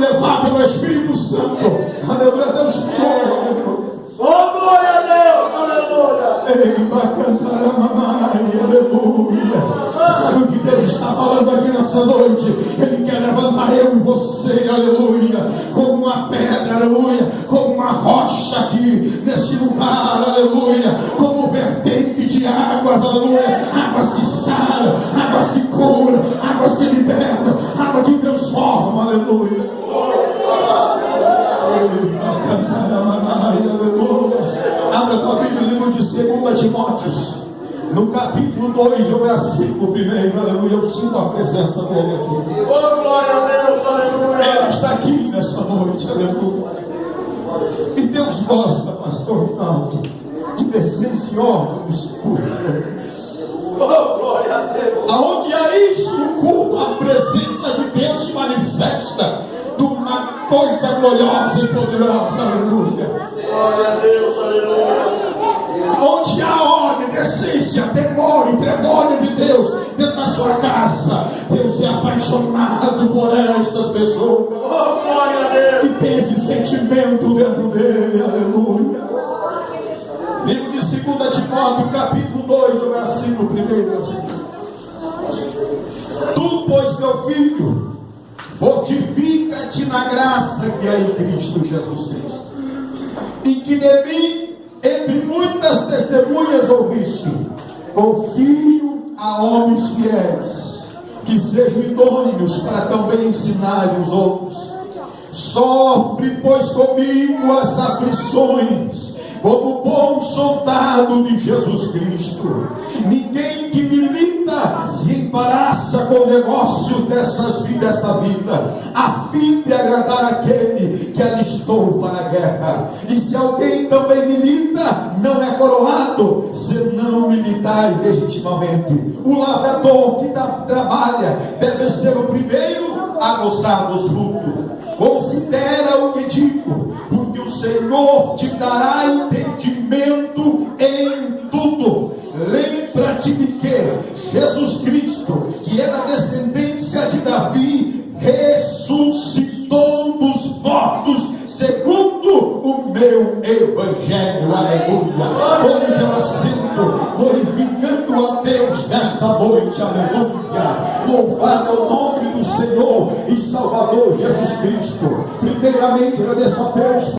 levar pelo Espírito Santo. Aleluia, Deus aleluia. Oh, glória a Deus, aleluia. Ele vai cantar a mamãe, aleluia. Sabe o que Deus está falando aqui nessa noite? Ele quer levantar eu e você, aleluia, como uma pedra, aleluia, como uma rocha aqui nesse lugar, aleluia, como vertente de águas, aleluia, águas que saram, águas que curam, águas que libertam, águas que transformam, aleluia. Ele vai cantar a mamãe, aleluia. Abra tua Bíblia no livro de 2 Timóteos, no capítulo 2, o versículo 1, aleluia. Eu sinto a presença dele aqui. Oh, glória a Deus, aleluia. Ele está aqui nessa noite, aleluia. E Deus gosta, pastor Naldo, de decência e ordem nos cultos. Oh, glória a Deus. Aonde há isso, no culto, a presença de Deus se manifesta de uma coisa gloriosa e poderosa, aleluia. Glória a Deus, aleluia. Onde há ordem, decência, temor e tremor de Deus dentro da sua casa, Deus é apaixonado por estas pessoas. Oh, glória a Deus. E tem esse sentimento dentro dele, aleluia. Livro de 2 Timóteo, capítulo 2, o versículo 1, assim. Tu, pois, meu filho, fortifica-te na graça que é em Cristo Jesus Cristo, e que de mim, entre muitas testemunhas ouviste. Confio a homens fiéis, que sejam idôneos para também ensinarem os outros. Sofre, pois, comigo as aflições, como bom soldado de Jesus Cristo. Ninguém que milita se embaraça com o negócio desta vida, a fim de agradar aquele que alistou para a guerra. E se alguém também milita, não é coroado, senão militar legitimamente. O lavrador que trabalha deve ser o primeiro a gozar dos frutos. Considera o que digo, porque o Senhor te dará entendimento em tudo. Lembra-te de que Jesus Cristo, que é da descendência de Davi, ressuscitou dos mortos, segundo o meu evangelho, aleluia. Como eu assento, glorificando a Deus nesta noite, aleluia. Louvado é o nome do Senhor e Salvador Jesus Cristo. Primeiramente, agradeço a Deus